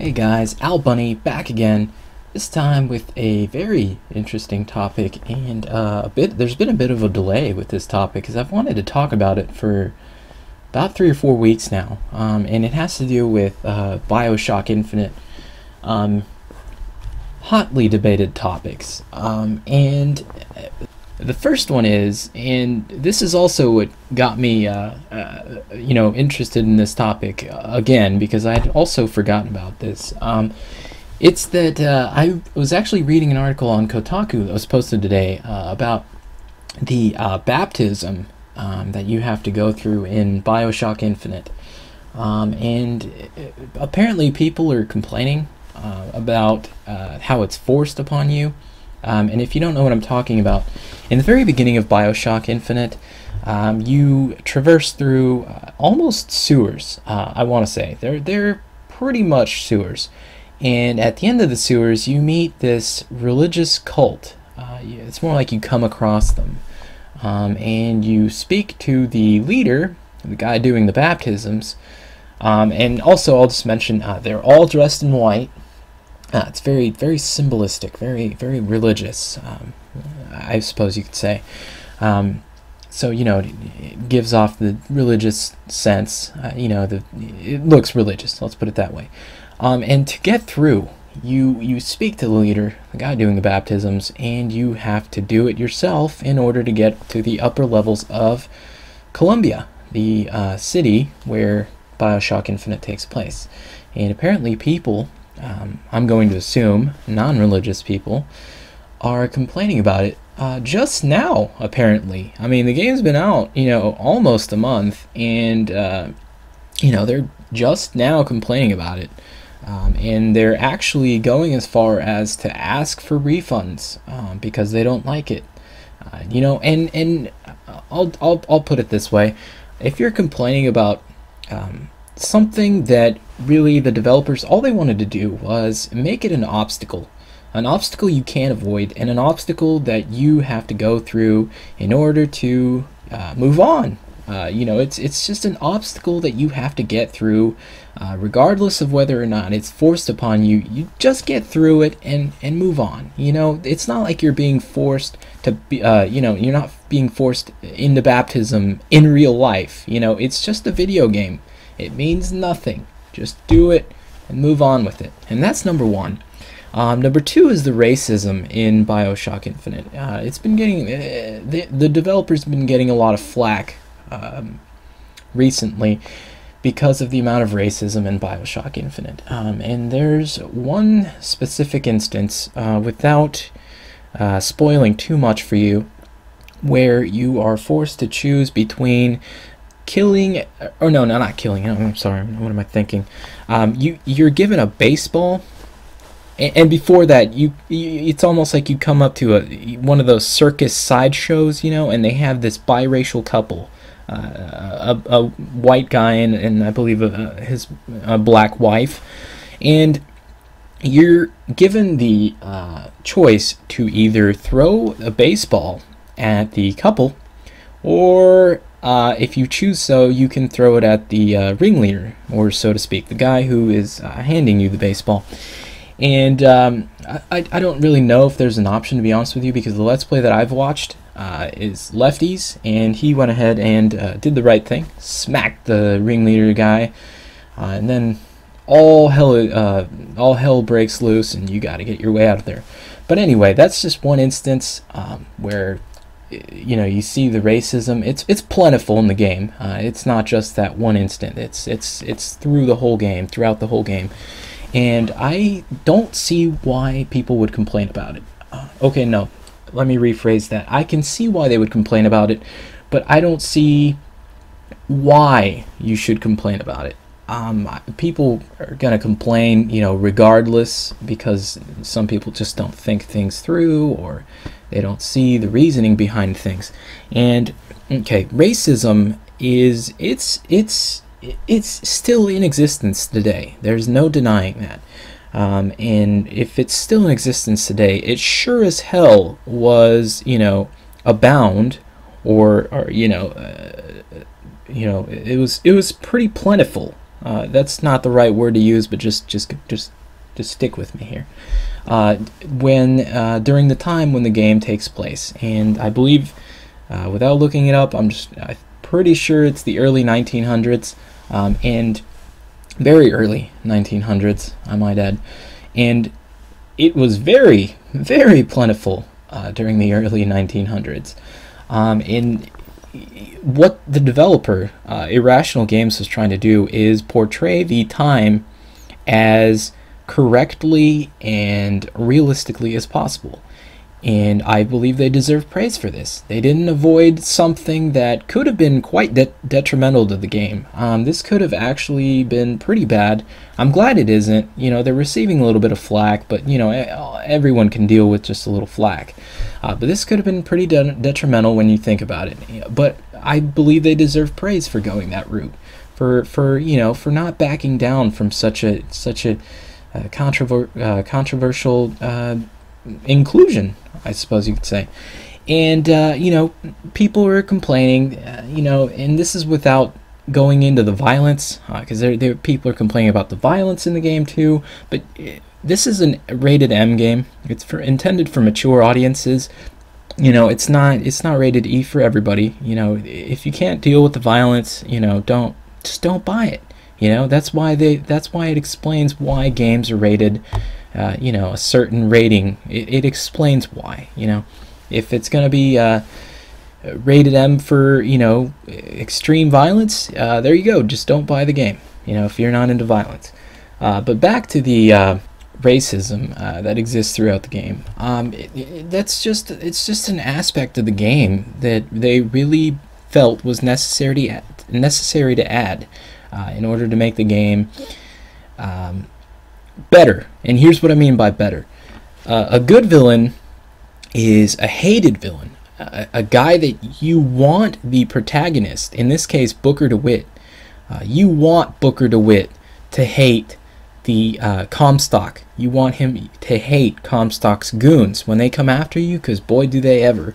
Hey guys, Al Bunny back again. This time with a very interesting topic, and there's been a bit of a delay with this topic because I've wanted to talk about it for about 3 or 4 weeks now, and it has to do with Bioshock Infinite, hotly debated topics, and the first one is, and this is also what got me, interested in this topic again, because I had also forgotten about this. It's that I was actually reading an article on Kotaku that was posted today about the baptism that you have to go through in Bioshock Infinite. And apparently people are complaining about how it's forced upon you. And if you don't know what I'm talking about, in the very beginning of Bioshock Infinite, you traverse through almost sewers. I want to say they're pretty much sewers, and at the end of the sewers, you meet this religious cult. It's more like you come across them, and you speak to the leader, the guy doing the baptisms. And also, I'll just mention they're all dressed in white. It's very, very symbolistic, very, very religious, I suppose you could say. So, it gives off the religious sense, it looks religious, let's put it that way. And to get through, you speak to the leader, the guy doing the baptisms, and you have to do it yourself in order to get to the upper levels of Columbia, the city where Bioshock Infinite takes place. And apparently people, I'm going to assume non-religious people, are complaining about it just now, apparently. I mean, the game's been out, almost a month, and, they're just now complaining about it. And they're actually going as far as to ask for refunds because they don't like it. And I'll put it this way. If you're complaining about something that really the developers, all they wanted to do was make it an obstacle you can't avoid, and an obstacle that you have to go through in order to move on. It's just an obstacle that you have to get through, regardless of whether or not it's forced upon you. You just get through it and move on. It's not like you're being forced to be, you're not being forced into baptism in real life. It's just a video game. It means nothing. Just do it and move on with it. And that's number one. Number two is the racism in Bioshock Infinite. It's been getting, the developers have been getting a lot of flack recently because of the amount of racism in Bioshock Infinite. And there's one specific instance, without spoiling too much for you, where you are forced to choose between killing, or no, not killing, I'm sorry, what am I thinking? You're given a baseball, and before that, it's almost like you come up to one of those circus sideshows, and they have this biracial couple, a white guy and I believe his black wife, and you're given the choice to either throw a baseball at the couple, or if you choose so, you can throw it at the ringleader, or so to speak, the guy who is handing you the baseball. And I don't really know if there's an option, to be honest with you, because the Let's Play that I've watched is Lefties, and he went ahead and did the right thing, smacked the ringleader guy, and then all hell breaks loose, and you got to get your way out of there. But anyway, that's just one instance where you see the racism. It's plentiful in the game. It's not just that one instant. It's through the whole game, throughout the whole game. And I don't see why people would complain about it. Okay, no, let me rephrase that. I can see why they would complain about it, but I don't see why you should complain about it. People are gonna complain, regardless, because some people just don't think things through, or they don't see the reasoning behind things. And okay, racism it's still in existence today. There's no denying that. And if it's still in existence today, it sure as hell was, abound, or it was pretty plentiful That's not the right word to use, but just stick with me here. During the time when the game takes place, and I believe, without looking it up, I'm pretty sure it's the early 1900s, and very early 1900s, I might add, and it was very, very plentiful during the early 1900s. And what the developer, Irrational Games, was trying to do is portray the time as correctly and realistically as possible. And I believe they deserve praise for this. They didn't avoid something that could have been quite detrimental to the game. This could have actually been pretty bad. I'm glad it isn't. You know, they're receiving a little bit of flack, but, you know, everyone can deal with just a little flack. But this could have been pretty detrimental when you think about it. But I believe they deserve praise for going that route, for not backing down from such a controversial inclusion, I suppose you could say. And people are complaining, and this is without going into the violence, because people are complaining about the violence in the game too. But this is a rated M game. It's intended for mature audiences. It's not rated E for everybody. If you can't deal with the violence, don't buy it. That's why it explains why games are rated a certain rating. It explains why. If it's going to be rated M for extreme violence, there you go. Just don't buy the game, if you're not into violence. But back to the racism that exists throughout the game. It's just an aspect of the game that they really felt was necessary to add in order to make the game better. And here's what I mean by better. A good villain is a hated villain, a guy that you want the protagonist, in this case Booker DeWitt. You want Booker DeWitt to hate the Comstock. You want him to hate Comstock's goons when they come after you, because boy do they ever.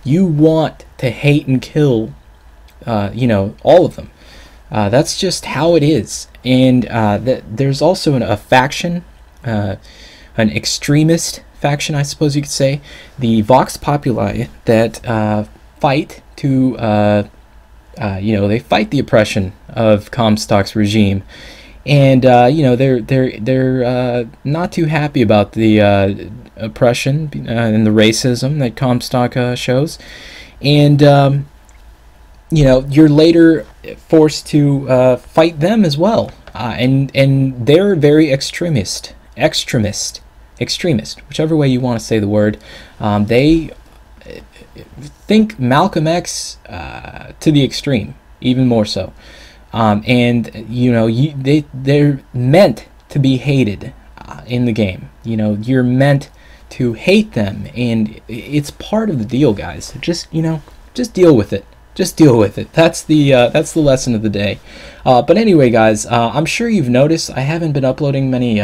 You want to hate and kill all of them. That's just how it is. And there's also a faction, an extremist faction, I suppose you could say, the Vox Populi, that fight to, they fight the oppression of Comstock's regime. And they're not too happy about the oppression and the racism that Comstock shows. And you're later forced to fight them as well, and they're very extremist, whichever way you want to say the word. They think Malcolm X to the extreme, even more so. And they're meant to be hated in the game. You're meant to hate them, and it's part of the deal, guys. Just deal with it. Just deal with it. That's the lesson of the day. But anyway, guys, I'm sure you've noticed I haven't been uploading many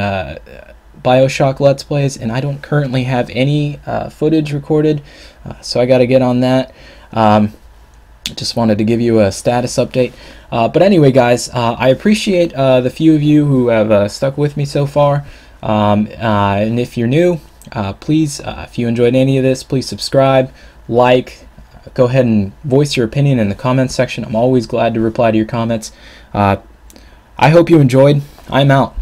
Bioshock Let's Plays, and I don't currently have any footage recorded, so I got to get on that. Just wanted to give you a status update. But anyway, guys, I appreciate the few of you who have stuck with me so far. And if you're new, please, if you enjoyed any of this, please subscribe, like. Go ahead and voice your opinion in the comments section. I'm always glad to reply to your comments. I hope you enjoyed. I'm out.